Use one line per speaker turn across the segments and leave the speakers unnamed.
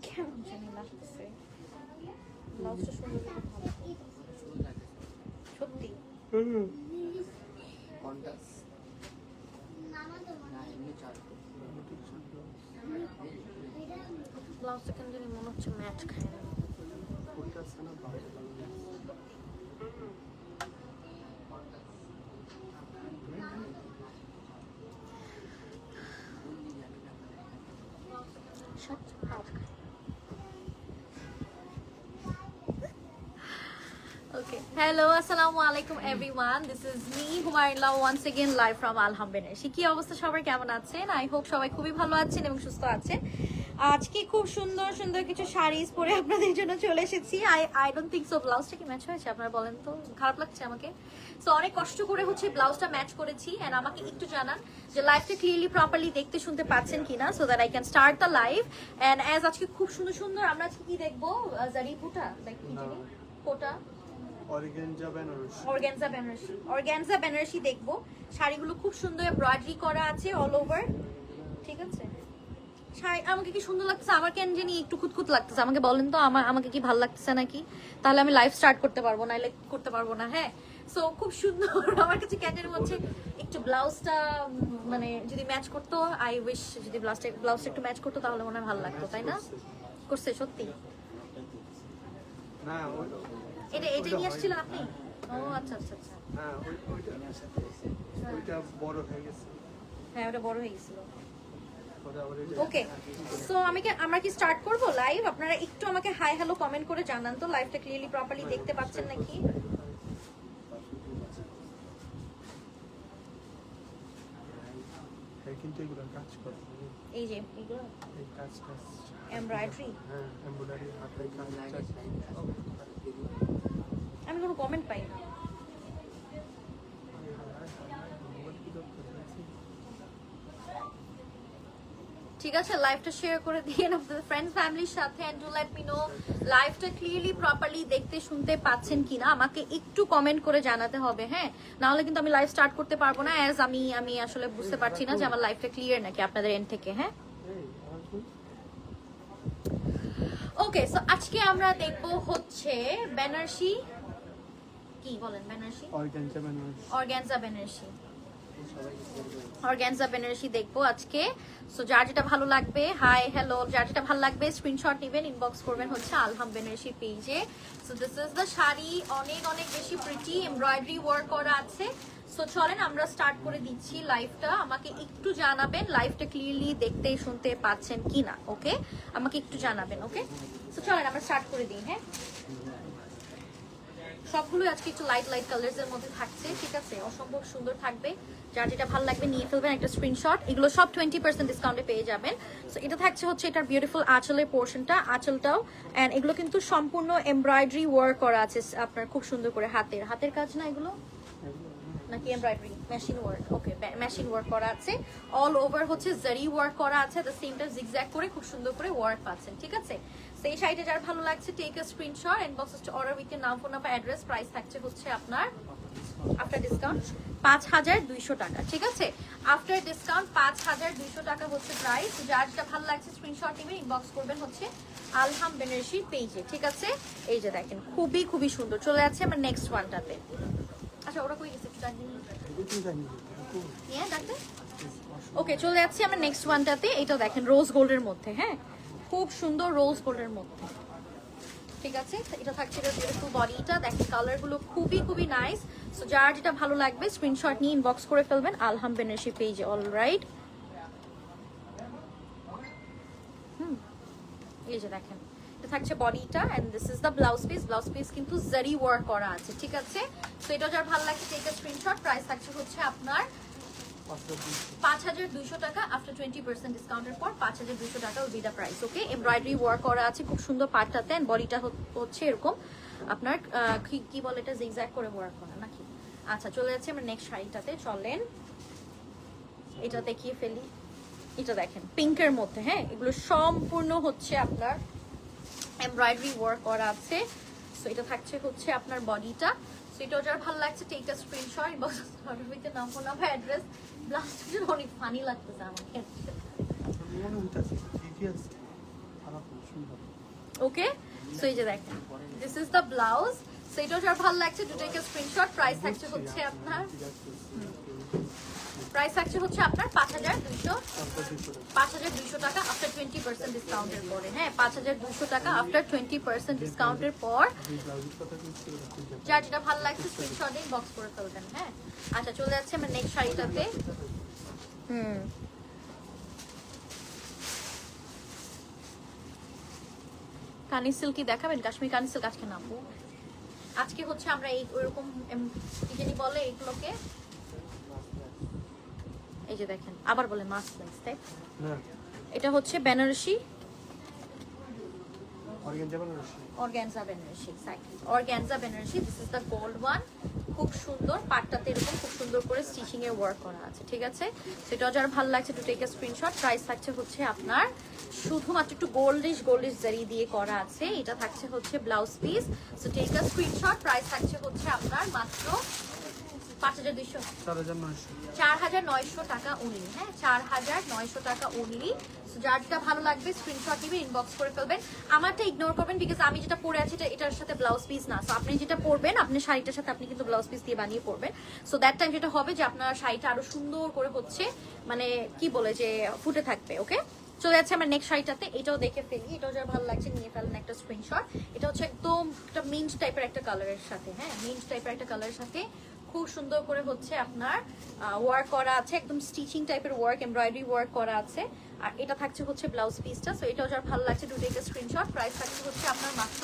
কেমন জানি লাগতেছে, ব্লাউজটা সুন্দর করে ভালো। সত্যি ব্লাউজটা কেন জানি মনে হচ্ছে ম্যাচ খায় না। Okay. Hello, assalamu alaikum everyone. This is me, Humayrullah, once again live from Alham Benershi. কি অবস্থা সবার, কেমন আছেন? আই হোপ সবাই খুবই ভালো আছেন এবং সুস্থ আছেন। আজকে খুব সুন্দর সুন্দর কিছু শাড়িজ পরে আপনাদের জন্য চলে এসেছি। আই ডোন্ট থিংক সো ব্লাউজটা কি ম্যাচ হয়েছে, আপনারা বলেন তো? খারাপ লাগছে আমাকে। সো অনেক কষ্ট করে হচ্ছে ব্লাউজটা ম্যাচ করেছি। এন্ড আমাকে একটু জানান যে লাইভটা ক্লিয়ারলি প্রপারলি দেখতে শুনতে পাচ্ছেন কিনা, so that I can start the live. And as আজকে খুব সুন্দর সুন্দর আমরা আজকে কি দেখবো, জারি বুটা লাইক কি জানি কোটা অর্গানজা বেনারসি দেখবো। শাড়িগুলো খুব সুন্দর এমব্রয়ডারি করা আছে অল ওভার, ঠিক আছে। শাড়ি আমাকে কি সুন্দর লাগতেছে, আমার কেন জানি একটু খুঁতখুত লাগতেছে। আমাকে বলেন তো আমাকে কি ভালো লাগতেছে নাকি, তাহলে আমি লাইভ স্টার্ট করতে পারবো, নাইলে করতে পারবো না। হ্যাঁ, সো খুব সুন্দর আমার কাছে কেন জানি হচ্ছে একটু ব্লাউজটা মানে যদি ম্যাচ করতো, আই উইশ যদি ব্লাউজটা একটু ম্যাচ করতো তাহলে মনে হয় ভালো লাগতো, তাই না? করছে সত্যি।
না
এটা নিয়ে আসছিলেন আপনি? ও আচ্ছা আচ্ছা আচ্ছা।
হ্যাঁ ওইটা বড় হয়ে গেছে।
হ্যাঁ ওটা বড় হয়ে গেছিল। ওকে, সো আমরা কি স্টার্ট করব লাইভ? আপনারা একটু আমাকে হাই হ্যালো কমেন্ট করে জানান তো লাইভটা ক্লিয়ারলি প্রপারলি দেখতে পাচ্ছেন নাকি।
হ্যাঁ কিন্তু এগুলো কাজ করে,
এই যে এগুলো
এই কাজ
এমব্রয়ডারি।
হ্যাঁ এমব্রয়ডারি হাতের কাজ।
আমি কোনো কমেন্ট পাই না। ঠিক আছে, লাইভটা শেয়ার করে দিয়েন আপনাদের ফ্রেন্ডস ফ্যামিলির সাথে। And do let me know লাইভটা ক্লিয়ারলি প্রপারলি দেখতে শুনতে পাচ্ছেন কিনা, আমাকে একটু কমেন্ট করে জানাতে হবে। হ্যাঁ, না হলে কিন্তু আমি লাইভ স্টার্ট করতে পারবো না, অ্যাজ আমি আসলে বুঝতে পারছি না যে আমার লাইভটা ক্লিয়ার নাকি আপনাদের এন্ড থেকে। হ্যাঁ, ওকে, সো আজকে আমরা দেখবো হচ্ছে বেনারসি, কি বলেন বেনারসি, অর্গানজা বেনারসি দেখবো আজকে। সো যার যেটা ভালো লাগবে, হাই হ্যালো, যার যেটা ভালো লাগবে স্ক্রিনশট নেবেন, ইনবক্স করবেন হচ্ছে আলহাম বেনারসি পেজে। So this is the sari, অনেক অনেক বেশি প্রিটি, এমব্রয়ডারি ওয়ার্ক করা আছে। সো চলেন আমরা স্টার্ট করে দিচ্ছি লাইভটা। আমাকে একটু জানাবেন লাইভটা ক্লিয়ারলি দেখতে শুনতে পাচ্ছেন কিনা। ওকে, আমাকে একটু জানাবেন। ওকে, সো চলেন আমরা স্টার্ট করে দিই। হ্যাঁ, সবগুলো আজকে একটু লাইট লাইট কালার্স এর মধ্যে থাকছে, ঠিক আছে। অসম্ভব সুন্দর থাকবে, যার যেটা ভালো লাগবে নিয়ে ফেলবেন একটা স্ক্রিনশট। এগুলো সব 20% ডিসকাউন্টে পেয়ে যাবেন। সো এটা থাকছে হচ্ছে এটার বিউটিফুল আঁচলের পোর্শনটা, আঁচলটাও। এন্ড এগুলো কিন্তু সম্পূর্ণ এমব্রয়ডারি ওয়ার্ক করা আছে আপনার, খুব সুন্দর করে হাতের কাজ না এগুলো, নাকি এমব্রয়ডারি মেশিন ওয়ার্ক? ওকে, মেশিন ওয়ার্ক করা আছে, অল ওভার হচ্ছে জারি ওয়ার্ক করা আছে, দ্য সেম টাইম জিগজ্যাগ করে খুব সুন্দর করে ওয়ার্ক পাচ্ছেন, ঠিক আছে। সেই শাড়িটা যার ভালো লাগছে take a screenshot, inbox to order with এর নাম, ফোন নাম্বার, অ্যাড্রেস। প্রাইস থাকছে হচ্ছে আপনার আফটার ডিসকাউন্ট 5200 টাকা, ঠিক আছে। আফটার ডিসকাউন্ট 5200 টাকা হচ্ছে প্রাইস। যার যেটা ভালো লাগছে স্ক্রিনশট নেবেন, ইনবক্স করবেন হচ্ছে আলহাম বেনারসি পেজে, ঠিক আছে। এই যে দেখেন খুবই খুবই সুন্দর চলে যাচ্ছে আমরা নেক্সট ওয়ানটাতে। আচ্ছা ওরা কই গেছে? ওকে, চলে যাচ্ছি আমরা নেক্সট ওয়ানটাতে। এটা দেখেন রোজ গোল্ডের মধ্যে, হ্যাঁ খুব সুন্দর রোজ গোল্ডের মধ্যে, ঠিক আছে। এটা থাকছে এটা বিউটিফুল বডিটা, দেখেন কালারগুলো খুবই খুবই নাইস। সো যার যেটা ভালো লাগবে স্ক্রিনশট নিয়ে ইনবক্স করে ফেলবেন আলহাম বেনারসি পেজে। অলরাইট, এই যে দেখেন এটা থাকছে বডিটা, and this is the blouse piece কিন্তু জারি ওয়ার্ক করা আছে, ঠিক আছে। সো এটা যার ভালো লাগছে টেক আ স্ক্রিনশট। প্রাইস থাকছে হচ্ছে আপনার 5200 টাকা। আফটার 20% ডিসকাউন্টের পর 5200 টাকা will be the price. Okay, embroidery work করা আছে খুব সুন্দর পার্টটাতে, এন্ড বডিটা হচ্ছে এরকম আপনার কি বলে এটা, জিগজ্যাগ করে ওয়ার্ক করা নাকি। আচ্ছা, চলে যাচ্ছে আমরা নেক্সট শাড়িটাতে। চলেন এটা দেখিয়ে ফেলি। এটা দেখেন পিঙ্কের মধ্যে, হ্যাঁ এগুলো সম্পূর্ণ হচ্ছে আপনার এমব্রয়ডারি ওয়ার্ক করা আছে। সো এটা থাকছে হচ্ছে আপনার বডিটা। সো এটাও যার ভালো লাগছে টেক আ স্ক্রিনশট ইনবক্স ভিতরে নাম ফোন নাম্বার অ্যাড্রেস ব্লাউজটা অনেক ফানি লাগতেছে আমাকে
মনে হইতাছে ঠিকই আছে খারাপ না সুন্দর
ওকে সো এই যে দেখেন this is the blouse so এটাও যার ভালো লাগছে do take a screenshot price থাকছে হচ্ছে আপনার প্রাইস থাকছে হচ্ছে আপনার 5200 টাকা আফটার 20% ডিসকাউন্টের পরে হ্যাঁ 5200 টাকা আফটার 20% ডিসকাউন্টের পর
এই ব্লাউজের কথা বলছি
যার যেটা ভালো লাগছে স্ক্রিনশট দিয়ে বক্স করে ফেলবেন হ্যাঁ আচ্ছা চলে যাচ্ছে আমরা নেক্সট শাড়িটাতে কানি সিল্কি দেখাবেন কাশ্মীর কানি সিল্ক আজকে নামবো আজকে হচ্ছে আমরা এই ওরকম কি জানি বলে এইগুলোকে এই যে দেখেন আবার বলে মাসলাইস তাই
না
এটা হচ্ছে Banarasi
organza Banarasi
organza Banarasi exactly organza Banarasi this is the gold one খুব সুন্দর পাটটাতে এরকম খুব সুন্দর করে স্টিচিং এর ওয়ার্ক করা আছে ঠিক আছে সেটাও যার ভালো লাগছে to take a screenshot price থাকছে হচ্ছে আপনার শুধুমাত্র একটু গোল্ডিশ জারি দিয়ে করা আছে এটা থাকছে হচ্ছে blouse piece so take a screenshot price থাকছে হচ্ছে আপনার মাত্র 5200 4900 টাকা অনলি হ্যাঁ 4900 টাকা অনলি সো যার যেটা ভালো লাগবে স্ক্রিনশট দিবেন ইনবক্স করে ফেলবেন আমারটা ইগনোর করবেন বিকজ আমি যেটা পরে আছি এটার সাথে ব্লাউজ পিস না সো আপনি যেটা পরবেন আপনি শাড়িটার সাথে আপনি কিন্তু ব্লাউজ পিস দিয়ে বানিয়ে পরবেন সো দ্যাট টাইম যেটা হবে যে আপনার শাড়িটা আরো সুন্দর করে হচ্ছে মানে কি বলে যে ফুটে থাকবে ওকে চলে যাচ্ছে আমরা নেক্সট শাড়িটাতে এটাও দেখে ফেলি এটাও যার ভালো লাগছে নিয়ে ফেলেন একটা স্ক্রিনশট এটা হচ্ছে একদম একটা মিন্ট টাইপের একটা কালারের সাথে হ্যাঁ মিন্ট টাইপের একটা কালারের সাথে খুব সুন্দর করে হচ্ছে আপনার ওয়ার্ক করা আছে একদম স্টিচিং টাইপের ওয়ার্ক এমব্রয়ডারি ওয়ার্ক করা আছে আর এটা থাকছে হচ্ছে ব্লাউজ পিসটা সো এটাও যার ভালো লাগছে to take a screenshot price থাকছে হচ্ছে আপনার মাত্র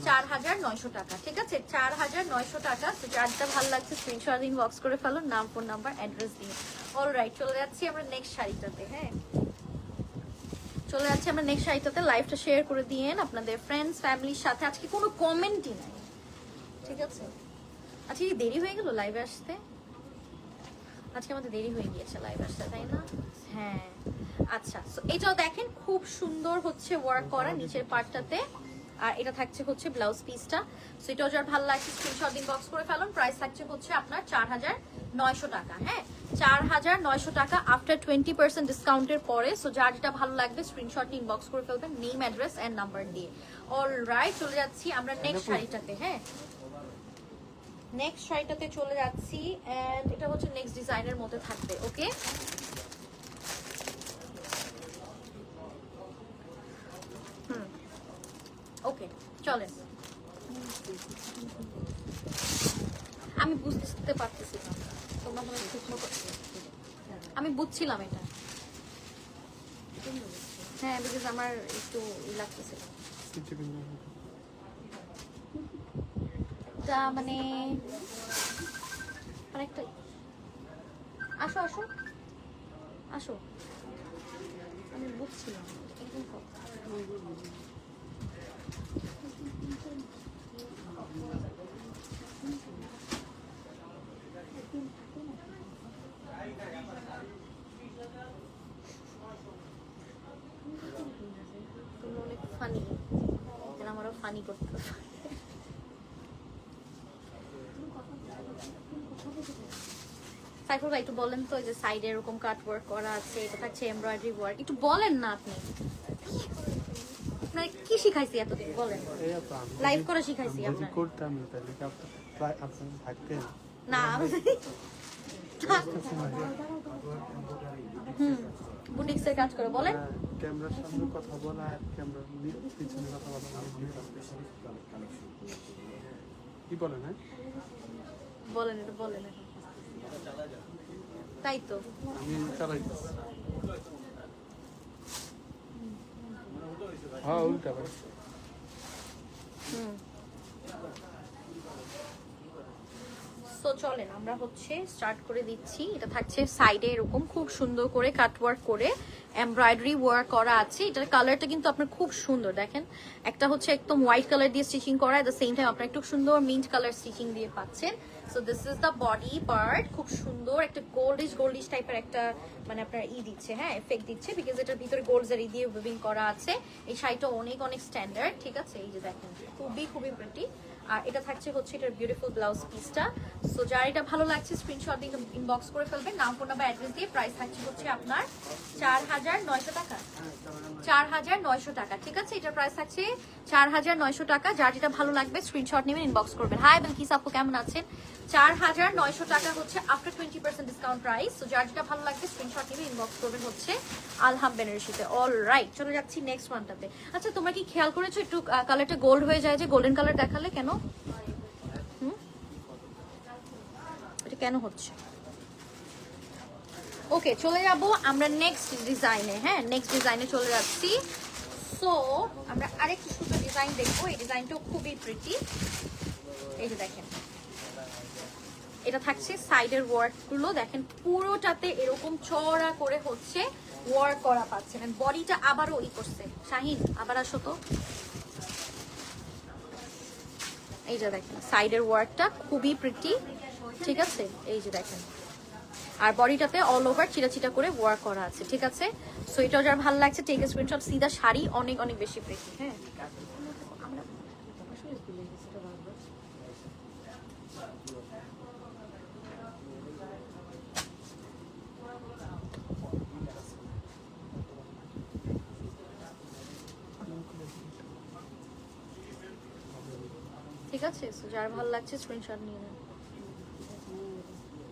4900 টাকা ঠিক আছে 4900 টাকা সো যারটা ভালো লাগছে স্ক্রিনশট ইনবক্স করে ফেলো নাম ফোন নাম্বার অ্যাড্রেস দিয়ে অলরাইট চলে যাচ্ছি আমরা নেক্সট শাড়িটাতে হ্যাঁ চলে যাচ্ছে আমরা নেক্সট শাড়িটাতে লাইভটা শেয়ার করে দিয়েন আপনাদের ফ্রেন্ডস ফ্যামিলির সাথে আজকে কোনো কমেন্টই নাই ঠিক আছে আচ্ছা কি দেরি হয়ে গেল লাইভে আসতে আজকে আমাদের দেরি হয়ে গিয়েছে লাইভ আসতে তাই না হ্যাঁ আচ্ছা সো এটাও দেখেন খুব সুন্দর হচ্ছে ওয়ার্ক করা নিচের পার্টটাতে আর এটা থাকছে হচ্ছে ব্লাউজ পিসটা সো এটাও যার ভালো লাগছে স্ক্রিনশট ইনবক্স করে ফেলুন প্রাইস থাকছে হচ্ছে আপনার 4900 টাকা হ্যাঁ 4900 টাকা আফটার 20% ডিসকাউন্টের পরে সো যার যেটা ভালো লাগবে স্ক্রিনশট ইনবক্স করে ফেলবেন নেম অ্যাড্রেস এন্ড নাম্বার দিয়ে অলরাইট চলে যাচ্ছি আমরা নেক্সট শাড়িটাতে হ্যাঁ নেক্সট শাড়িটাতে চলে যাচ্ছি এন্ড এটা হচ্ছে নেক্সট ডিজাইনের মধ্যে থাকবে ওকে ওকে চলেন আমি বুঝতে পারতেছি না তোমরা মনে হয় শুকনো করছো আমি বুঝছিলাম এটা হ্যাঁ বিকজ আমার একটু লাগতেছিল তা মানে একটা আসো আসো আসো আমি বুঝছিলাম একদম তুমি অনেক ফানি আমারও ফানি করতে সাইফুল ভাই একটু বলেন তো যে সাইডে এরকম কাট ওয়ার্ক করা আছে এটা থাকছে এমব্রয়ডারি ওয়ার্ক একটু বলেন না আপনি আপনার কি শিখাইছি এতদিন বলেন লাইভ করে শিখাইছি আপনার
করতাম তাহলে আপনি থাকতেন
না বুটিক্সের কাজ করে বলেন
ক্যামেরার সামনে কথা বলা আর ক্যামেরার পিছনে কথা বলা কি বলেন হ্যাঁ
বলেন এটা বলেন তাই তো
আমি চালাইতেছি হ্যাঁ উল্টা ভাই
সো চলেন আমরা হচ্ছে স্টার্ট করে দিচ্ছি এটা থাকছে সাইডে এরকম খুব সুন্দর করে কাট ওয়ার্ক করে এমব্রয়ডারি ওয়ার্ক করা আছে এটার কালারটা কিন্তু আপনার খুব সুন্দর দেখেন একটা হচ্ছে একদম হোয়াইট কালার দিয়ে স্টিচিং করা এট দ্য সেম টাইম আপনার একটু সুন্দর মিন্ট কালার স্টিচিং দিয়ে পাচ্ছেন so this is the body part খুব সুন্দর একটা গোল্ডিশ টাইপের একটা মানে আপনার দিচ্ছে হ্যাঁ এফেক্ট দিচ্ছে বিকজ এটার ভিতরে গোল্ড জারি দিয়ে উইভিং করা আছে এই শাড়িটা অনেক স্ট্যান্ডার্ড ঠিক আছে এই যে দেখেন খুবই প্রিটি আর এটা থাকছে হচ্ছে এটার বিউটিফুল ব্লাউজ পিসটা। সো যার এটা ভালো লাগছে স্ক্রিনশট দিয়ে ইনবক্স করে ফেলবেন, নাম ফোন নাম্বার অ্যাড্রেস দিয়ে। প্রাইস থাকছে হচ্ছে আপনার 4900 টাকা, 4900 টাকা। ঠিক আছে, এটার প্রাইস থাকছে 4900 টাকা। যার যেটা ভালো লাগবে স্ক্রিনশট নেবেন, ইনবক্স করবেন। হাই বিলকিস আপু, কেমন আছেন? 4900 টাকা হচ্ছে আফটার 20% ডিসকাউন্ট প্রাইস। তো যার যেটা ভালো লাগবে স্ক্রিনশট নেবেন, ইনবক্স করবেন হচ্ছে আলহাম বেনারসিতে। অলরাইট, চলে যাচ্ছি নেক্সট ওয়ানটাতে। আচ্ছা, তোমরা কি খেয়াল করেছো একটু কালারটা গোল্ড হয়ে যায়, যে গোল্ডেন কালার দেখালে কেন? এটা কেন হচ্ছে? ওকে, চলে যাব আমরা নেক্সট ডিজাইনে। হ্যাঁ, নেক্সট ডিজাইনে চলে যাচ্ছি। সো আমরা আরেকটু সুন্দর ডিজাইন দেখবো। এই ডিজাইনটাও খুবই প্রিটি। এই যে দেখেন, এটা থাকছে সাইডের ওয়ার্ক গুলো দেখেন, পুরোটাতে এরকম চড়া করে হচ্ছে ওয়ার্ক করা পাচ্ছেন। বডিটা আবারও ই করছে। শাহিন, আবার আসো তো। এই যে দেখেন সাইডের ওয়ার্কটা খুবই প্রিটি। ঠিক আছে, এই যে দেখেন, আর বডিটাতে অল ওভার চিটা চিটা করে ওয়ার্ক করা আছে। ঠিক আছে, সো এটাও যার ভালো লাগছে টেক এ স্ক্রিনশট। সিধা শাড়ি অনেক অনেক বেশি প্রিটি। হ্যাঁ, ঠিক আছে, সো যার ভালো লাগছে স্ক্রিনশট নিয়ে নেন।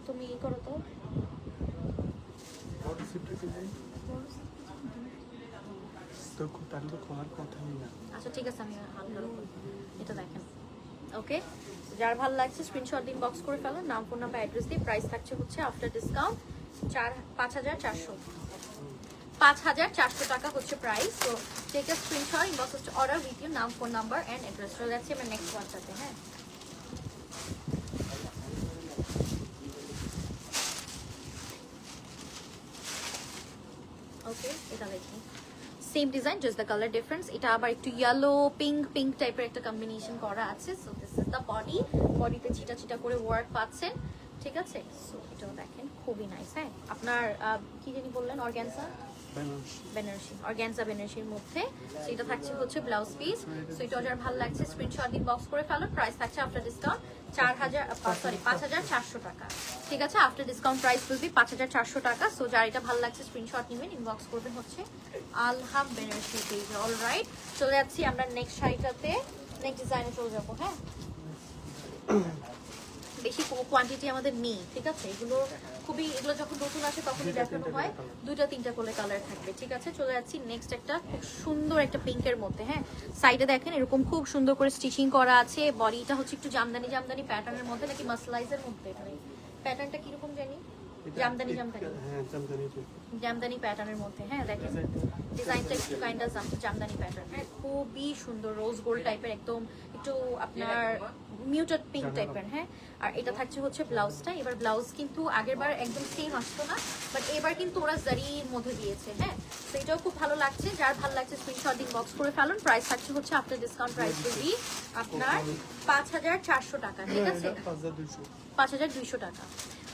তুমি ই করো তো। আচ্ছা ঠিক আছে, আমি হালকা এটা দেখেন। ওকে, যার ভালো লাগছে স্ক্রিনশট দিন, বক্স করে ফেলো, নাম ফোন নাম্বার অ্যাড্রেস দিয়ে। প্রাইস থাকছে হচ্ছে আফটার ডিসকাউন্ট 5400 টাকা হচ্ছে প্রাইস। তো টেক আ স্ক্রিনশট, ইনবক্স হচ্ছে অর্ডার উইথ ইউর নাম, ফোন নাম্বার এন্ড অ্যাড্রেস। চলে যাচ্ছে আমরা নেক্সট ওয়ানটাতে। হ্যাঁ, ওকে, এটা দেখি same design, just the colour difference. এটা আবার একটু ইয়েলো পিঙ্ক টাইপের একটা কম্বিনেশন করা আছে। So this is the body. বডিতে চিটা চিটা করে ওয়ার্ক পাচ্ছেন। ঠিক আছে, সো এটাও দেখেন খুবই নাইস। হ্যাঁ, আপনার কি জানি বললেন, অর্গানজা বেনারসি, অর্গানজা বেনারসির মধ্যে। সো এটা থাকছে হচ্ছে ব্লাউজ পিস। সো এটা যার ভালো লাগছে স্ক্রিনশট দিন, বক্স করে ফেলো। প্রাইস থাকছে আফটার ডিসকাউন্ট 5400 টাকা। ঠিক আছে, after discount price will be 5400 টাকা। সো যার এটা ভালো লাগছে স্ক্রিনশট নেবেন, ইনবক্স করবেন হচ্ছে আলহাম বেনারসি পেজে। অলরাইট, চলে যাচ্ছি আমরা নেক্সট শাড়িটাতে, নেক্সট ডিজাইনে চলে যাবো। হ্যাঁ, বেশি কোয়ান্টিটি আমাদের নেই। ঠিক আছে, এগুলো যখন নতুন আসে তখনই দেখানো হয়, 2-3টা করে কালার থাকবে। ঠিক আছে, চলে যাচ্ছি নেক্সট একটা খুব সুন্দর একটা পিঙ্কের মধ্যে। হ্যাঁ, সাইডে দেখেন এরকম খুব সুন্দর করে স্টিচিং করা আছে। বডিটা হচ্ছে একটু জামদানি প্যাটার্নের মধ্যে, নাকি মাসলাইজের মধ্যে। প্যাটার্নটা কিরকম জানি, জামদানি প্যাটার্নের মধ্যে। হ্যাঁ, দেখেন ডিজাইনটা একটু কাইন্ড অফ জামদানি প্যাটার্ন। হ্যাঁ, খুবই সুন্দর, রোজ গোল্ড টাইপের, একদম একটু আপনার মিউটেড পিঙ্ক টাইপের। হ্যাঁ, আর এটা থাকছে হচ্ছে ব্লাউজটা। এবার ব্লাউজ কিন্তু আগেরবার একদম সেম আসতো না, বাট এবার কিন্তু ওরা জারির মধ্যে দিয়েছে। হ্যাঁ, তো এটাও খুব ভালো লাগছে। যার ভালো লাগছে স্ক্রিনশট দিন, বক্স করে ফেলুন। প্রাইস থাকছে হচ্ছে আফটার ডিসকাউন্ট প্রাইস বলি আপনার 5400 টাকা। ঠিক আছে, 5200 টাকা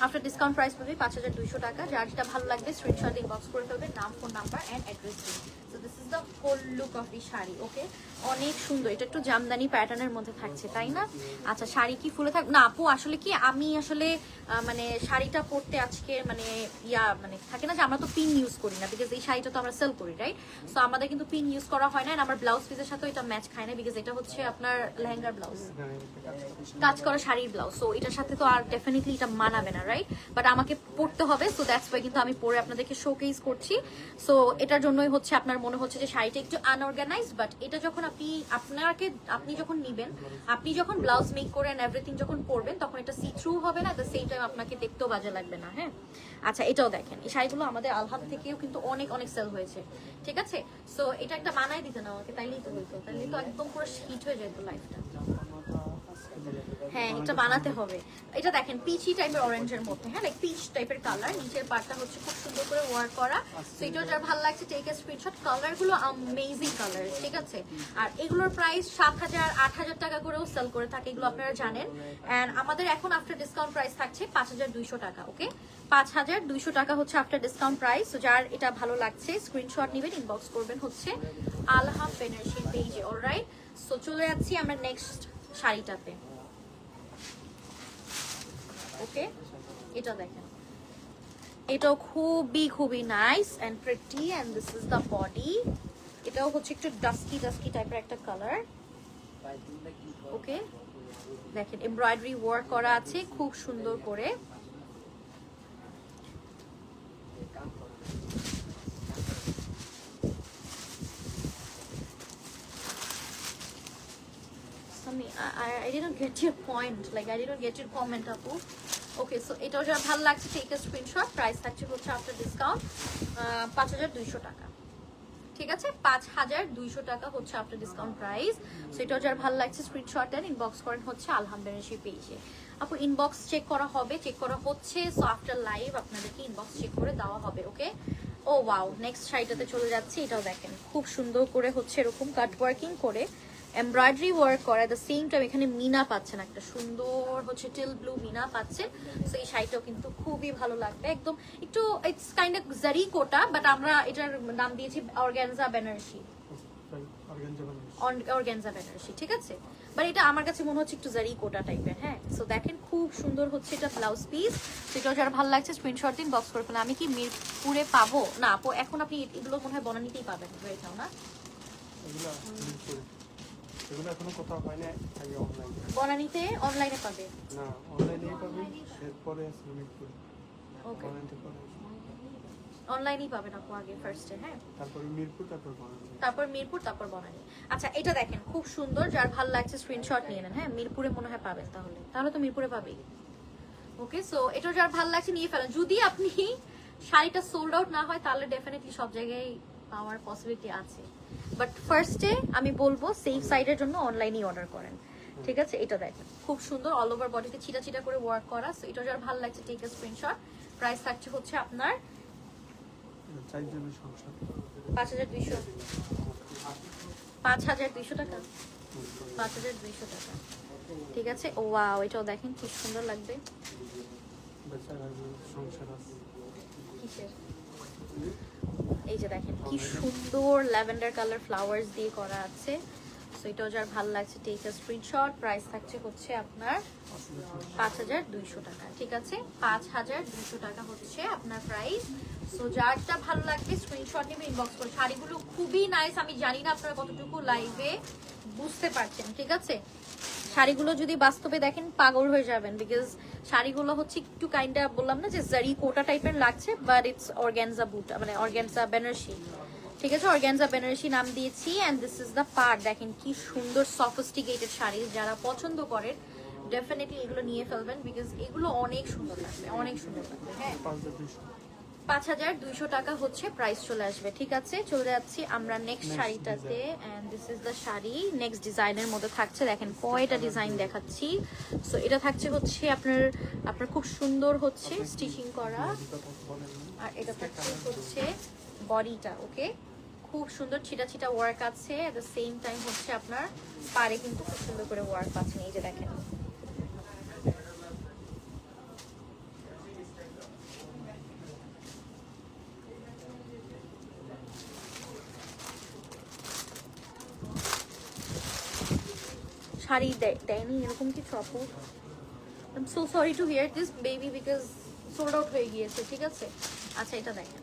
আফটার ডিসকাউন্ট প্রাইস পড়বে 5200 টাকা। যার যেটা ভালো লাগবে স্ক্রিনশট ইনবক্স করে ফেলবেন, নাম, ফোন নাম্বার এন্ড অ্যাড্রেস দিন। So this is the whole look of the sari. Okay, অনেক সুন্দর। এটা একটু জামদানি প্যাটার্নের মধ্যে থাকছে, তাই না? আচ্ছা, শাড়ি কি ফুলে থাক না আপু? আসলে কি আমি আসলে মানে শাড়িটা পরতে আজকে মানে মানে থাকে না যে আমরা তো পিন ইউজ করি না, বিকজ এই শাড়িটা তো আমরা সেল করি, রাইট? সো আমাদের কিন্তু পিন ইউজ করা হয় না। আমার ব্লাউজ পিসের সাথে এটা ম্যাচ খায় না, বিকজ এটা হচ্ছে আপনার লেহেঙ্গার ব্লাউজ, কাজ করা শাড়ির ব্লাউজ। সো এটার সাথে তো আর ডেফিনেটলি এটা মানাবে না, রাইট? বাট আমাকে পরতে হবে, সো দ্যাটস ওয়াই কিন্তু আমি পরে আপনাদেরকে শোকেস করছি। সো এটার জন্যই হচ্ছে আপনার মনে হচ্ছে যে শাড়িটা একটু আনঅর্গানাইজড, বাট এটা যখন আপনি যখন নিবেন, আপনি যখন ব্লাউজ মেক করে এন্ড এভরিথিং যখন পরবেন, তখন এটা সি থ্রু হবে না, দ্য সেম টাইম আপনাকে দেখতেও বাজে লাগবে না। হ্যাঁ, আচ্ছা, এটাও দেখেন, এই শাড়িগুলো আমাদের আলহাম থেকেও কিন্তু অনেক অনেক সেল হয়েছে। ঠিক আছে, সো এটা একটা বানাই দিতে না আমাকে, তাইলেই তো হইতো, তাইলেই তো একদম পুরো হিট হয়ে যেত লাইফটা। হ্যাঁ, এটা বানাতে হবে। এটা দেখেন পিচি টাইপের অরেঞ্জের মধ্যে। হ্যাঁ, লাইক পিচ টাইপের কালার, নিচের পার্টটা হচ্ছে খুব সুন্দর করে ওয়ার্ক করা। সো এটাও যার ভালো লাগছে টেক এ স্ক্রিনশট। কালারগুলো অ্যামেজিং কালার। ঠিক আছে, আর এগুলোর প্রাইস 7000-8000 টাকা করেও সেল করে থাকে, এগুলো আপনারা জানেন। এন্ড আমাদের এখন আফটার ডিসকাউন্ট প্রাইস থাকছে 5200 টাকা। ওকে, 5200 টাকা হচ্ছে আফটার ডিসকাউন্ট প্রাইস। তো যার এটা ভালো লাগছে স্ক্রিনশট নেবেন, ইনবক্স করবেন হচ্ছে আলহাম বেনারসির পেজে। অলরাইট, সো চলে যাচ্ছি আমরা নেক্সট শাড়িটাতে। ওকে, এটা দেখেন, এটাও খুবই খুবই nice and pretty and this is the body. এটাও হচ্ছে একটু ডাস্কি ডাস্কি টাইপের একটা কালার। ওকে, দেখেন এমব্রয়ডারি ওয়ার্ক করা আছে খুব সুন্দর করে। I didn't get your point, like I didn't get your comment, আপু। ওকে, সো এটাও যারা ভালো লাগছে টেক আ স্ক্রিনশট। প্রাইস থাকছে হচ্ছে আফটার ডিসকাউন্ট 5200 টাকা। ঠিক আছে, 5200 টাকা হচ্ছে আফটার ডিসকাউন্ট প্রাইস। সো এটাও যারা ভালো লাগছে স্ক্রিনশট দেন, ইনবক্স করেন হচ্ছে আলহাম বেনারসি পেজে। আপু ইনবক্স চেক করা হবে, চেক করা হচ্ছে। সো আফটার লাইভ আপনাদেরকে ইনবক্স চেক করে দেওয়া হবে। ওকে, ও ওয়াও, নেক্সট শাড়িটাতে চলে যাচ্ছে। এটাও দেখেন খুব সুন্দর করে হচ্ছে এরকম কাট ওয়ার্কিং করে এমব্রয়ডারি ওয়ার্ক করা, দ্য সেম টাইম এখানে মিনা পাচ্ছেন, একটা সুন্দর হচ্ছে টিল ব্লু মিনা পাচ্ছেন। সো এই শাড়িটাও কিন্তু খুবই ভালো লাগবে, একদম একটু ইটস কাইন্ড অফ জারি কোটা, বাট আমরা এটার নাম দিয়েছি অর্গানজা বেনারসি। অর্গানজা বেনারসি, ঠিক আছে, বাট এটা আমার কাছে মনে হচ্ছে একটু জারি কোটা টাইপের। হ্যাঁ, সো দেখেন খুব সুন্দর হচ্ছে এটা ব্লাউজ পিস। সেটাও যারা ভালো লাগছে স্ক্রিনশট দিন, বক্স করে ফেলে। আমি কি মিরপুরে পাবো? না আপু, এখন আপনি এগুলো মনে হয় বনানীতেই পাবেন, হয়ে যাও না
এগুলো এখনো কোথাও হয় না, আগে অনলাইনে।
বনানীতে অনলাইনে পাবে
না, অনলাইনেই পাবে, এরপরে আছে মিরপুরে।
ওকে,
অনলাইনে পরে
অনলাইনেই পাবেন আপু আগে ফার্স্টে। হ্যাঁ,
তারপরে মিরপুর, তারপর বনানী।
তারপর মিরপুর, তারপর বনানী। আচ্ছা, এটা দেখেন খুব সুন্দর, যার ভালো লাগছে স্ক্রিনশট নিয়ে নেন। হ্যাঁ, মিরপুরে মনে হয় পাবেন, তাহলে তাহলে তো মিরপুরে পাবেই। ওকে, সো এটা যার ভালো লাগছে নিয়ে ফেলেন। যদি আপনি শাড়িটা সোল্ড আউট না হয় তাহলে ডেফিনেটলি সব জায়গায় পাওয়ার পসিবিলিটি আছে, বাট ফার্স্টে আমি বলবো সেফ সাইডের জন্য অনলাইনেই অর্ডার করেন। ঠিক আছে, এটা দেখেন খুব সুন্দর অল ওভার বডিতে ছিটা ছিটা করে ওয়ার্ক করা। সো এটা যার ভালো লাগছে টেক আ স্ক্রিনশট। প্রাইস থাকছে হচ্ছে আপনার 5200 5200 টাকা। 5200 টাকা, ঠিক আছে। ও ওয়াও, এটাও দেখেন কি সুন্দর লাগবে। কিসের? এই যে দেখেন কি সুন্দর ল্যাভেন্ডার কালার ফ্লাওয়ার্স দিয়ে করা আছে। সো এটাও যার ভালো লাগছে টেক আ স্ক্রিনশট। প্রাইস থাকছে হচ্ছে আপনার 5200 টাকা। ঠিক আছে, 5200 টাকা হচ্ছে আপনার প্রাইস। সো যারটা ভালো লাগবে স্ক্রিনশট নেবে, ইনবক্স করে। শাড়িগুলো খুবই নাইস, আমি জানি না আপনারা কতটুকু লাইভে বুঝতে পারছেন। ঠিক আছে, শাড়িগুলো যদি বাস্তবে দেখেন পাগল হয়ে যাবেন, বিকজ শাড়িগুলো হচ্ছে একটু কাইন্ডা বললাম না যে জারি কোটা টাইপের লাগছে, বাট ইটস অর্গানজা বুট, মানে অর্গানজা বেনারসি। ঠিক আছে, অর্গানজা বেনারসি নাম দিয়েছি। And this is the part. দেখেন কি সুন্দর সফিস্টিকেটেড শাড়ি, যারা পছন্দ করেন ডেফিনেটলি এগুলো নিয়ে ফেলবেন, বিকজ এগুলো অনেক সুন্দর লাগবে, অনেক সুন্দর লাগবে। হ্যাঁ, 5200 টাকা হচ্ছে প্রাইস চলে আসবে। ঠিক আছে, চলে যাচ্ছি আমরা নেক্সট শাড়িটাতে। And this is the sari, next ডিজাইনের মধ্যে থাকছে। দেখেন কয়টা ডিজাইন দেখাচ্ছি। সো এটা থাকছে হচ্ছে আপনার খুব সুন্দর হচ্ছে স্টিচিং করা, আর এটা থাকছে হচ্ছে বডিটা। ওকে, খুব সুন্দর ছিটা ছিটা ওয়ার্ক আছে। এট দ্য সেম টাইম হচ্ছে আপনার পাড়ে কিন্তু খুব সুন্দর করে ওয়ার্ক পাচ্ছেন। এই যে দেখেন, শাড়ি দেয়নি এরকম কিছু আপু? I am so sorry to hear this baby, because sold out হয়ে গিয়েছে। ঠিক আছে, আচ্ছা এটা দেখেন।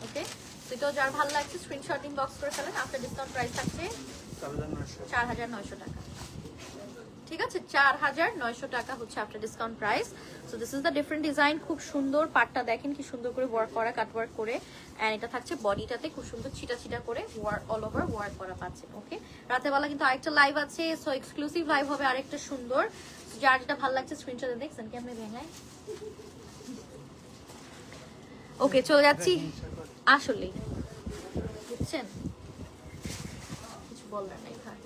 ওকে, তো এটাও যার ভালো লাগছে স্ক্রিনশট ইনবক্স করে ফেলেন। আফটার ডিসকাউন্ট প্রাইস থাকছে 4900 টাকা। ঠিক আছে, 4900 টাকা হচ্ছে after discount price. So this is the different design. খুব সুন্দর পাটটা দেখেন কি সুন্দর করে ওয়ার্ক করা, কাট ওয়ার্ক করে। এন্ড এটা থাকছে বডিটাতে খুব সুন্দর ছিটা ছিটা করে ওয়ার্ক, অল ওভার ওয়ার্ক করা পাচ্ছেন। ওকে, রাতের বেলা কিন্তু আরেকটা লাইভ আছে, সো এক্সক্লুসিভ লাইভ হবে আরেকটা সুন্দর। যার যেটা ভালো লাগছে স্ক্রিনশটে দেখছেন কি আপনি ভেঙায়। ওকে, চলে যাচ্ছি আসলে, বুঝছেন, কিছু বললেন নাই, থাক।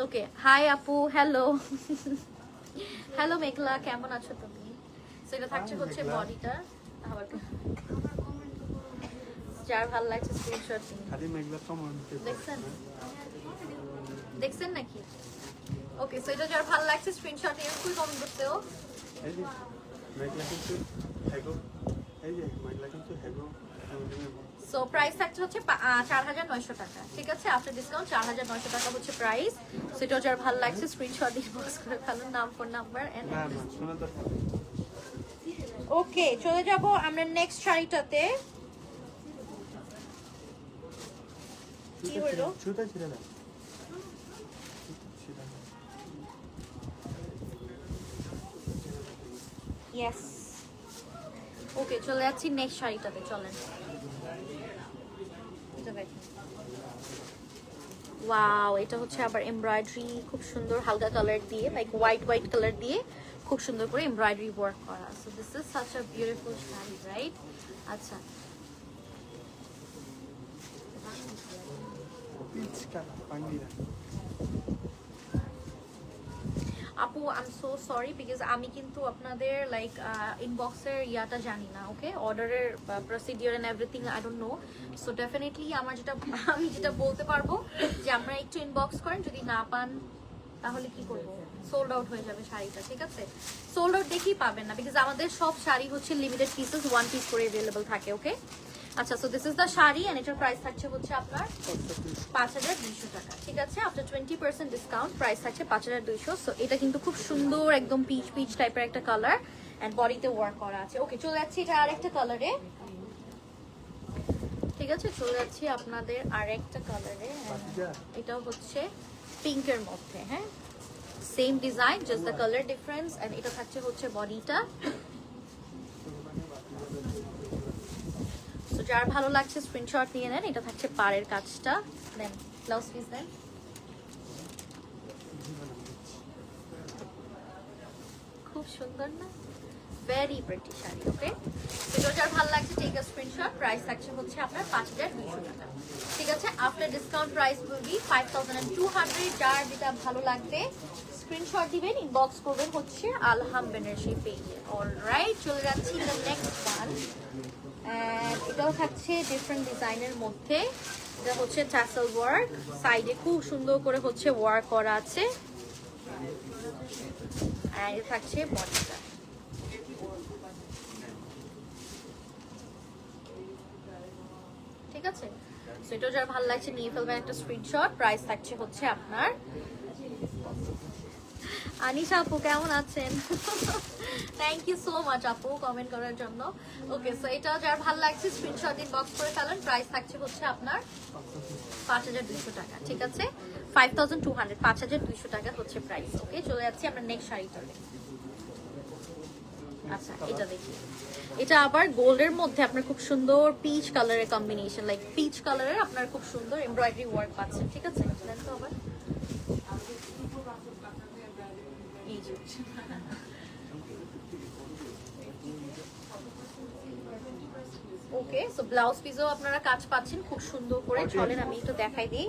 ওকে, হাই আপু, হ্যালো হ্যালো মেঘলা, কেমন আছো তুমি? সেটা থাকছে হচ্ছে বডিটা। আবার যার ভালো লাগছে স্ক্রিনশট দিন।
খালি মেঘলা কমেন্ট
দেখছেন, দেখছেন নাকি? ওকে, সো এটা যার ভালো লাগছে স্ক্রিনশট নিয়ে ফুল কমেন্ট করতেও।
এই যে মেঘলা কিন্তু হ্যাগো, এই যে মেঘলা কিন্তু হ্যাগো
সো প্রাইস থাকছে হচ্ছে 4900 টাকা, ঠিক আছে? আফটার ডিসকাউন্ট 4900 টাকা হচ্ছে প্রাইস। সো এটা যার ভালো লাগছে স্ক্রিনশট ইনবক্স করে ফেলুন, নাম ফোন নাম্বার এন্ড
না না শোনা দরকার নেই।
ওকে। চলে যাব আমরা নেক্সট শাড়িটাতে। কি হলো?
জুতা ছিঁড়ে না। ছিঁড়ে না।
ইয়েস, ওকে চলে যাচ্ছি নেক্সট শাড়িটাতে, চলেন। এটা দেখেন, ওয়াও, এটা হচ্ছে আবার এমব্রয়ডারি, খুব সুন্দর হালকা কালার দিয়ে, লাইক হোয়াইট কালার দিয়ে খুব সুন্দর করে এমব্রয়ডারি ওয়ার্ক করা। So this is such a beautiful sari, right? আচ্ছা,
পিচ কালার পান্ডিরা।
আপু I am so sorry because আমি কিন্তু আপনাদের লাইক ইনবক্সের ইয়াটা জানি না, ওকে? অর্ডারের procedure and everything I don't know. So definitely আমি যেটা বলতে পারবো যে আপনারা একটু ইনবক্স করেন, যদি না পান তাহলে কি করবো, সোল্ড আউট হয়ে যাবে শাড়িটা, ঠিক আছে? সোল্ড আউট দেখেই পাবেন না, বিকজ আমাদের সব শাড়ি হচ্ছে লিমিটেড পিসেস, 1 পিস করে অ্যাভেলেবল থাকে, ওকে? আচ্ছা, so this is the sari and এটার প্রাইস থাকছে হচ্ছে আপনার 5200 টাকা, ঠিক আছে? আফটার 20% ডিসকাউন্ট প্রাইস থাকছে 5200। সো এটা কিন্তু খুব সুন্দর একদম পিচ টাইপের একটা কালার এন্ড বডিতে ওয়ার্ক করা আছে। ওকে, চলে যাচ্ছি এটা আরেকটা কালারে, ঠিক আছে? চলে যাচ্ছি আপনাদের আরেকটা কালারে, এটাও হচ্ছে পিঙ্কের মধ্যে, হ্যাঁ, same design, just the colour difference. And এটা থাকছে হচ্ছে বডিটা। তো যার ভালো লাগছে স্ক্রিনশট নিয়ে নেন। এটা থাকছে পাড়ের কাজটা, দেন ব্লাউজ পিস দেন। খুব সুন্দর না? ভেরি প্রিটি শাড়ি, ওকে? তো যার ভালো লাগছে টেক আ স্ক্রিনশট। প্রাইস থাকছে হচ্ছে আপনার 5200 টাকা, ঠিক আছে? After discount price will be 5200। যার যেটা ভালো লাগবে স্ক্রিনশট দিবেন, ইনবক্স করবেন হচ্ছে আলহাম বেনারসি পেজে। অলরাইট, চলে যাচ্ছি নেক্সট ওয়ান। এন্ড এটাও থাকছে ডিফারেন্ট ডিজাইনের মধ্যে। এটা হচ্ছে ট্যাসেল ওয়ার্ক, সাইডে খুব সুন্দর করে হচ্ছে ওয়ার্ক করা আছে। আর এটা থাকছে বডিটা। ঠিক আছে, সো এটা যার ভালো লাগছে নিয়ে ফেলবেন একটা স্ক্রিনশট। প্রাইস থাকছে হচ্ছে আপনার, আনিশা আপু কেমন আছেন? থ্যাংক ইউ সো মাচ আপু কমেন্ট করার জন্য। ওকে, সো এটা যার ভালো লাগছে স্ক্রিনশট ইনবক্স করে ফেলেন। প্রাইস থাকছে হচ্ছে আপনার 5200 টাকা, ঠিক আছে? 5200, 5200 টাকা হচ্ছে প্রাইস। ওকে, চলে যাচ্ছি আমরা নেক্সট শাড়িটাতে। আচ্ছা, এটা দেখি, এটা আবার গোল্ডের মধ্যে আপনার খুব সুন্দর পিচ কালারের কম্বিনেশন, লাইক পিচ কালারের আপনার খুব সুন্দর এমব্রয়ডারি ওয়ার্ক পাচ্ছেন, ঠিক আছে? দেন তো আবার এই যে ওকে, সো ব্লাউজ পিসও আপনারা কাজ পাচ্ছেন খুব সুন্দর করে। চলেন আমি একটু দেখাই দিই।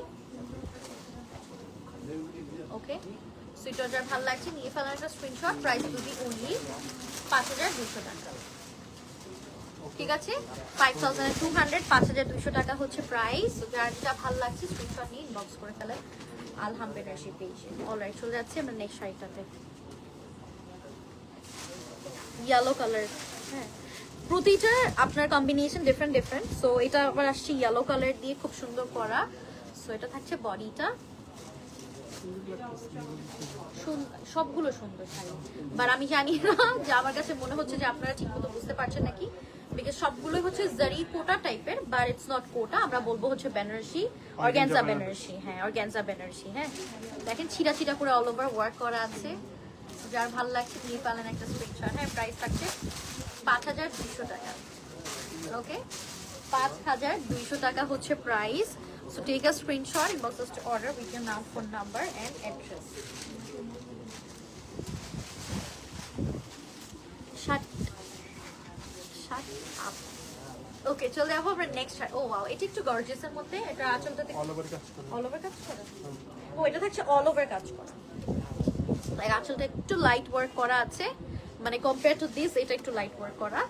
ওকে, সো এটা যার ভালো লাগছে নিয়ে ফেলার একটা স্ক্রিনশট। প্রাইস যদি অনলি 5200 টাকা, ঠিক আছে? 5200, 5200 টাকা হচ্ছে প্রাইস। যার যেটা ভালো লাগছে স্ক্রিনশট নিয়ে ইনবক্স করে ফেলেন আলহাম বেনারসি পেজে। অলরাইট, চলে যাচ্ছে আমরা নেক্সট শাড়িটাতে। ইয়েলো কালার, হ্যাঁ, প্রতিটা আপনার কম্বিনেশন ডিফারেন্ট। সো এটা আবার আসছে ইয়েলো কালার দিয়ে খুব সুন্দর করা। সো এটা থাকছে বডিটা। সবগুলো সুন্দর শাড়ি, বাট আমি জানি না যে আমার কাছে মনে হচ্ছে যে আপনারা ঠিক মতো বুঝতে পারছেন নাকি, বিকজ সবগুলোই হচ্ছে জারি কোটা টাইপের, বাট ইটস নট কোটা। আমরা বলবো হচ্ছে বেনারসি, অর্গানজা বেনারসি। হ্যাঁ, অর্গানজা বেনারসি। হ্যাঁ, দেখেন ছিটা করে অল ওভার ওয়ার্ক করা আছে। যার ভালো লাগছে নিয়ে পালেন একটা স্ক্রিনশট। হ্যাঁ, প্রাইস থাকছে 5200 টাকা। ওকে, 5200 টাকা হচ্ছে price. So take a screenshot, inbox us to order with your name, phone number and address. Shut up. Okay, চলে যাবো আমরা নেক্সট। ও ওয়াও, এটা একটু গর্জিয়াস এর মধ্যে। এটা আঁচলটাতে
অল ওভার কাজ করে।
অল ওভার কাজ করা। ও, এটা থাকছে অল ওভার কাজ করা, লাইক আঁচলটা একটু লাইট ওয়ার্ক করা আছে, মানে কম্পেয়ার টু দিস এটা একটু লাইট ওয়ার্ক করা।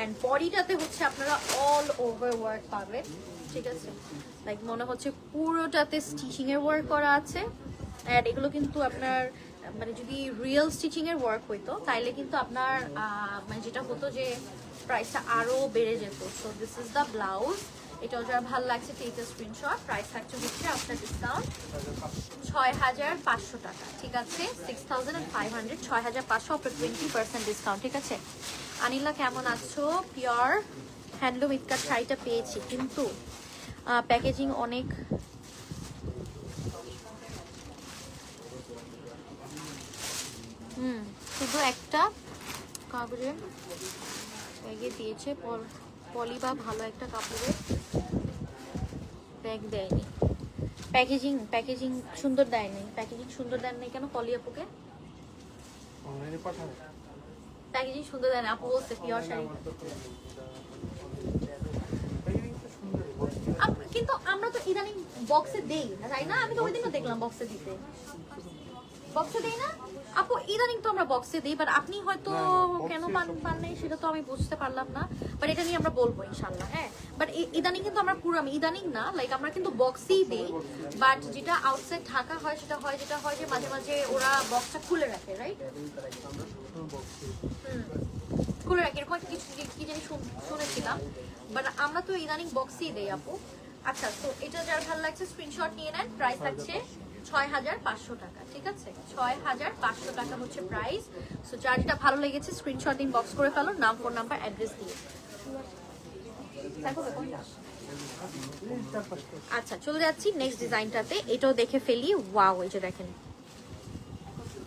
এন্ড বডিটাতে হচ্ছে আপনারা অল ওভার ওয়ার্ক পাবেন, ঠিক আছে? লাইক মনে হচ্ছে পুরোটাতে স্টিচিং এর ওয়ার্ক করা আছে। এন্ড এগুলো কিন্তু আপনার মানে যদি রিয়েল স্টিচিং এর ওয়ার্ক হইতো তাইলে কিন্তু আপনার মানে যেটা হতো যে প্রাইসটা আরো বেড়ে যেত। So this is the blouse এটাও যারা ভালো লাগছে টেক আ স্ক্রিনশট। প্রাইস থাকছে হচ্ছে আফটার ডিসকাউন্ট 6500 টাকা, ঠিক আছে? 6500, 6500 আফটার 20% ডিসকাউন্ট, ঠিক আছে? আনিলা কেমন আছো? পিওর হ্যান্ডলুম ইটকাট শাড়িটা পেয়েছি, কিন্তু প্যাকেজিং অনেক শুধু একটা কাপড়ের ব্যাগে দিয়েছে, পলি বা ভালো একটা কাপড়ের ব্যাগ দেয়নি। প্যাকেজিং সুন্দর দেয়নি, প্যাকেজিং সুন্দর দেন নাই কেন পলি আপুকে?
অনলাইনে পাঠাও।
প্যাকেজিং সুন্দর দেন আপু বলছে পিওর শাড়ি। কিন্তু আমরা তো ইদানিং বক্সে দেই না, তাই না? আমি তো ওই দিনও দেখলাম বক্সে দিতে। বক্সে দেই না আপু, ইদানিং তো আমরা বক্সে দিই, বাট আপনি হয়তো কেন পান নাই সেটা তো আমি বুঝতে পারলাম না। বাট এটা নিয়ে আমরা বলবো ইনশাল্লাহ, হ্যাঁ। বাট ইদানিং কিন্তু আমরা পুরো, ইদানিং না, লাইক আমরা কিন্তু বক্সেই দিই। বাট যেটা আউটসাইড ঢাকা হয় সেটা হয় যে মাঝে মাঝে ওরা বক্সটা খুলে রাখে, রাইট? খুলে রাখে, এরকম একটা কিছু কি জানি শুনেছিলাম। বাট আমরা তো ইদানিং বক্সেই দেই আপু। আচ্ছা, তো এটা যার ভালো লাগছে স্ক্রিনশট নিয়ে নেন। প্রাইস থাকছে 6500 টাকা, ঠিক আছে? 6500 টাকা হচ্ছে প্রাইস। সো যার যেটা ভালো লেগেছে স্ক্রিনশট দিন, বক্স করে ফেলো, নাম, ফোন নাম্বার, অ্যাড্রেস দিয়ে। আচ্ছা, চলে যাচ্ছি নেক্সট ডিজাইনটাতে। এটাও দেখে ফেলি। ওয়াও, এই যে দেখেন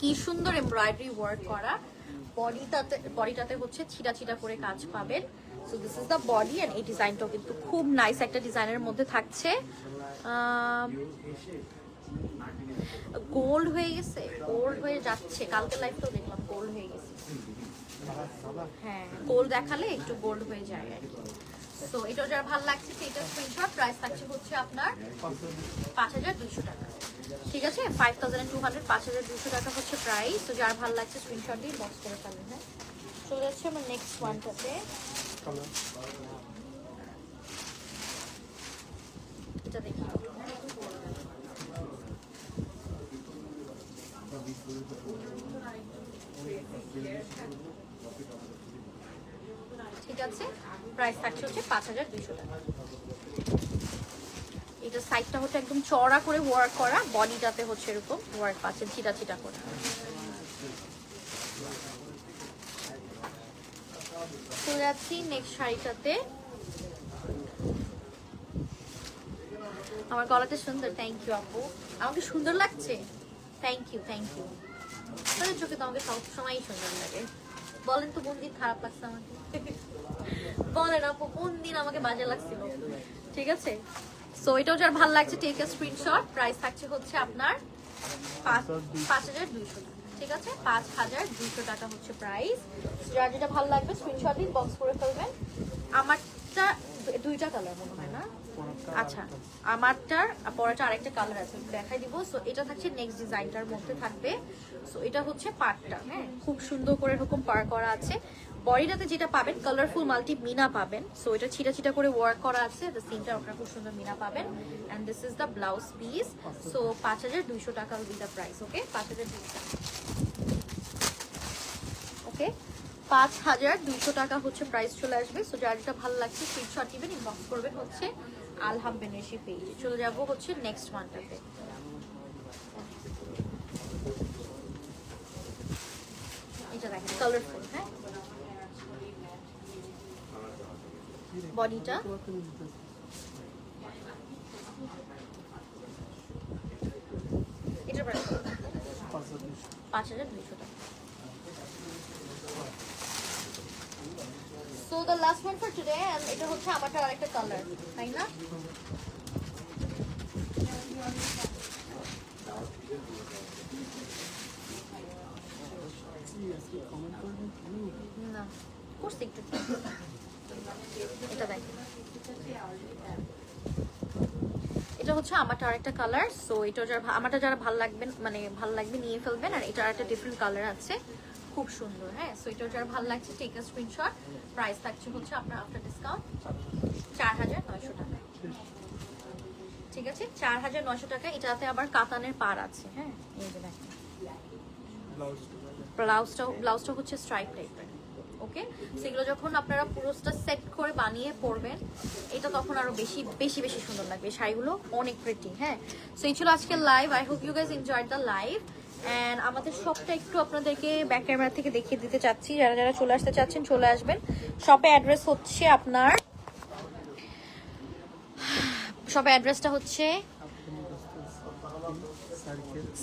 কি সুন্দর এমব্রয়ডারি ওয়ার্ক করা। বডিটাতে হচ্ছে ছিটা ছিটা করে কাজ পাবেন। So this is the body, and এই ডিজাইনটাও কিন্তু খুব নাইস একটা ডিজাইনের মধ্যে থাকছে। গোল্ড হয়ে গেছে, গোল্ড হয়ে যাচ্ছে। কালকে লাইফটাও দেখলাম গোল্ড হয়ে গেছে। হ্যাঁ, গোল্ড দেখালে একটু গোল্ড হয়ে যায় আর কি। সো এটা যার ভালো লাগছে সেটা স্ক্রিনশট। প্রাইস থাকছে হচ্ছে আপনার 5200 টাকা, ঠিক আছে? 5200, 5200 টাকা হচ্ছে প্রাইস। তো যার ভালো লাগছে স্ক্রিনশট দিয়ে বক্স করে ফেলেন। হ্যাঁ, চলে যাচ্ছে আমার নেক্সট ওয়ানটাতে। এটা দেখি, ঠিক আছে? প্রাইস থাকছে হচ্ছে 5200 টাকা। এটা সাইডটা হচ্ছে একদম চড়া করে ওয়ার্ক করা, বডিটাতে হচ্ছে এরকম ওয়ার্ক পাচ্ছে ছিটা ছিটা করে। চলে যাচ্ছি নেক্সট শাড়িটাতে। আমার গলাতে সুন্দর, থ্যাংক ইউ আপু। আমাকে সুন্দর লাগছে, থ্যাংক ইউ, থ্যাংক ইউ। তোদের চোখে তো আমাকে সবসময়ই সুন্দর লাগে। বলেন তো কোন দিন খারাপ লাগছে আমাকে? বলেন আপু, কোন দিন আমাকে বাজে লাগছিল? ঠিক আছে, সো এটাও যার ভালো লাগছে টেক আ স্ক্রিনশট। প্রাইস থাকছে হচ্ছে আপনার 5200 টাকা, ঠিক আছে? 5200 টাকা হচ্ছে প্রাইস। যার যেটা ভালো লাগবে স্ক্রিনশট দিন, বক্স করে ফেলবেন। আমারটা দুইটা কালার মনে হয় না? আচ্ছা, আমারটার পরেরটা আরেকটা কালার আছে, দেখাই দিব। সো এটা থাকছে নেক্সট ডিজাইনটার মধ্যে থাকবে। সো এটা হচ্ছে পার্টটা, হ্যাঁ, খুব সুন্দর করে এরকম পার করা আছে। বডিটাতে যেটা পাবেন কালারফুল মাল্টি মিনা পাবেন। সো এটা ছিটা ছিটা করে ওয়ার্ক করা আছে, দ্য সিনটা আপনারা খুব সুন্দর মিনা পাবেন। And this is the blouse piece. So 5200 টাকা with the price, okay? 5200, okay? 5200 টাকা হচ্ছে প্রাইস চলে আসবে। সো যার যেটা ভালো লাগছে স্ক্রিনশট দিবেন, ইনবক্স করবেন হচ্ছে আলহাম বেনারসি পেজে। চলে যাব হচ্ছে নেক্সট ওয়ানটাতে। এটা দেখেন কালারফুল, হ্যাঁ, বডিটা। এটার প্রাইস 5200 টাকা। So the last one for today, and এটা হচ্ছে আমারটা আরেকটা কালার, তাই না? না, করছি একটু। এটা দেখেন, এটা হচ্ছে আমারটা আরেকটা কালার। সো এটা আমারটা যারা ভালো লাগবে, মানে ভালো লাগবে নিয়ে ফেলবেন। আর এটা আরেকটা ডিফারেন্ট কালার আছে, খুব সুন্দর, হ্যাঁ। সো এটা যারা ভালো লাগছে টেক আ স্ক্রিনশট। প্রাইস থাকছে হচ্ছে আপনার আফটার ডিসকাউন্ট 4900 টাকা, ঠিক আছে? 4900 টাকা। এটাতে আবার কাতানের পার আছে, হ্যাঁ, এই যে দেখেন। ব্লাউজটা হচ্ছে স্ট্রাইপ টাইপের। ওকে, সেগুলো যখন আপনারা পুরোটা সেট করে বানিয়ে পরবেন, এটা তখন আরো বেশি বেশি বেশি সুন্দর লাগবে। শাড়িগুলো অনেক প্রিটি। হ্যাঁ, সো এই ছিল আজকের live. I hope you guys enjoyed the live. And আমাদের শপটা একটু আপনাদেরকে ব্যাক ক্যামেরা থেকে দেখিয়ে দিতে চাচ্ছি। যারা যারা চলে আসতে চাচ্ছেন চলে আসবেন। শপে অ্যাড্রেস হচ্ছে আপনার, শপের অ্যাড্রেসটা হচ্ছে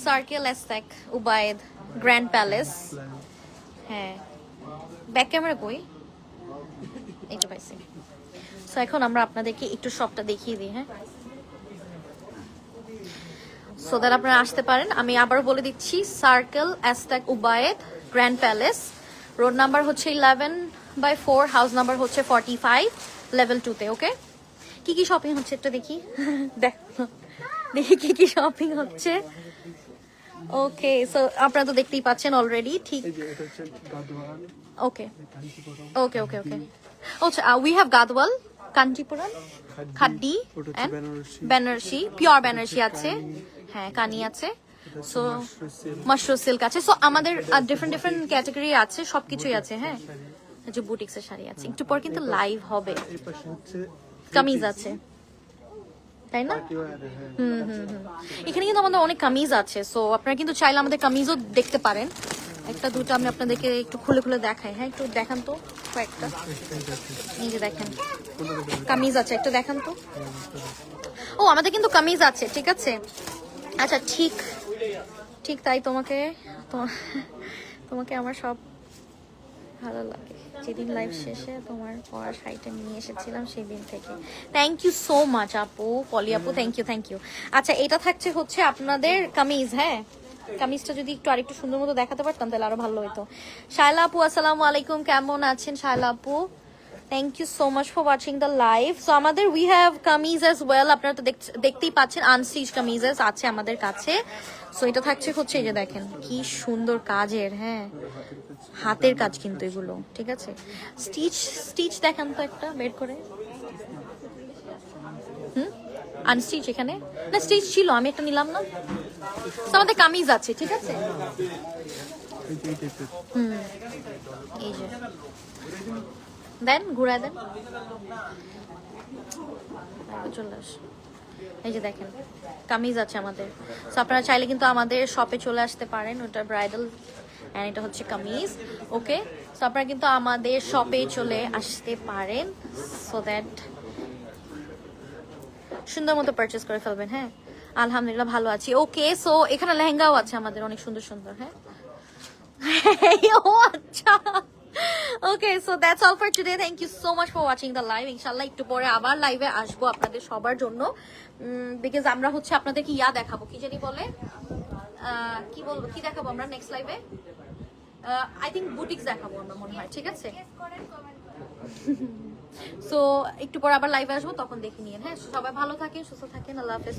সার্কেল এস্টেক উবায়েদ গ্র্যান্ড প্যালেস। হ্যাঁ, ব্যাক ক্যামেরা কই, এইটা পাইছি। সো এখন আমরা আপনাদেরকে একটু শপটা দেখিয়ে দিই। হ্যাঁ, সো দ্যাট আপনারা আসতে পারেন। আমি আবার বলে দিচ্ছি, সার্কেল এস্টেক Ubaid grand palace, road number হচ্ছে 11/4, হাউস নাম্বার হচ্ছে 45, লেভেল 2 তে। ওকে, কি কি শপিং হচ্ছে একটু দেখি। দেখি কি কি শপিং হচ্ছে। ওকে, সো আপনারা তো দেখতেই পাচ্ছেন অলরেডি। ঠিক, ওকে ওকে ওকে ওকে। আচ্ছা, we have Gadwal, Kanchipuram, Khaddi, Banarasi, pure Banarasi আছে। হ্যাঁ, কানি আছে। সো মাশরুম সিল্ক আছে। সো আমাদের ডিফারেন্ট ডিফারেন্ট ক্যাটাগরি আছে, সবকিছুই আছে। হ্যাঁ, যে বুটিক্সের শাড়ি আছে। একটু পর কিন্তু লাইভ হবে। কামিজ আছে, তাই না? এখানে কিন্তু আমাদের অনেক কামিজ আছে। সো আপনারা কিন্তু চাইলে আমাদের কামিজও দেখতে পারেন। একটা দুটো আমি আপনাদেরকে একটু খুলে খুলে দেখাই। হ্যাঁ, একটু দেখান তো কয়েকটা। এই যে দেখেন, কামিজ আছে, একটু দেখান তো। ও, আমাদের কিন্তু কামিজ আছে, ঠিক আছে। আচ্ছা, ঠিক ঠিক তাই। তোমাকে আমার সব ভালো লাগে। যেদিন লাইভ শেষে তোমার পড়ার শাড়িটা নিয়ে এসেছিলাম সেই দিন থেকে। থ্যাংক ইউ সো মাচ আপু, পলি আপু, থ্যাংক ইউ থ্যাংক ইউ। আচ্ছা, এটা থাকছে হচ্ছে আপনাদের কামিজ। হ্যাঁ, কামিজটা যদি একটু আরেকটু সুন্দর মতো দেখাতে পারতাম তাহলে আরো ভালো হতো। শায়লা আপু, আসসালামু আলাইকুম, কেমন আছেন শায়লা আপু? Thank you so much for watching the live. So আমাদের we have kameez as well. আপনারা তো দেখতেই পাচ্ছেন, আনস্টিচ কামিজেস আছে আমাদের কাছে। সো এটা থাকছে হচ্ছে, এই যে দেখেন কি সুন্দর কাজের। হ্যাঁ, হাতের কাজ কিন্তু এগুলো, ঠিক আছে। স্টিচ দেখান তো একটা বের করে। আনস্টিচ এখানে না, স্টিচ ছিল, আমি একটা নিলাম না। So, আমাদের কামিজ আছে, ঠিক আছে। এই যে দেন, ঘুরায় দেন, চলে আস। এই যে দেখেন, কামিজ আছে আমাদের। সো আপনারা চাইলে কিন্তু আমাদের শপে চলে আসতে পারেন। ওটা ব্রাইডাল এন্ড এটা হচ্ছে কামিজ। ওকে, সো আপনারা কিন্তু আমাদের শপে চলে আসতে পারেন, সো দ্যাট সুন্দর মতো পারচেস করে ফেলবেন। হ্যাঁ, আলহামদুলিল্লাহ ভালো আছি। ওকে, সো এখানে লেহেঙ্গাও আছে আমাদের অনেক সুন্দর সুন্দর। হ্যাঁ, ও আচ্ছা। Okay, so that's all for today. Thank you so much for watching the live. ইনশাআল্লাহ একটু পরে আবার লাইভে আসবো আপনাদের সবার জন্য, বিকজ আমরা হচ্ছে আপনাদেরকে ইয়া দেখাবো, কি জানি বলে, কি বলবো, কি দেখাবো আমরা নেক্সট লাইভে। আই থিঙ্ক বুটিক্স দেখাবো আমরা, মনে হয়, ঠিক আছে। সো একটু পর আবার লাইভে আসবো, তখন দেখে নিন। হ্যাঁ, সবাই ভালো থাকেন, সুস্থ থাকেন। আল্লাহ হাফেজ।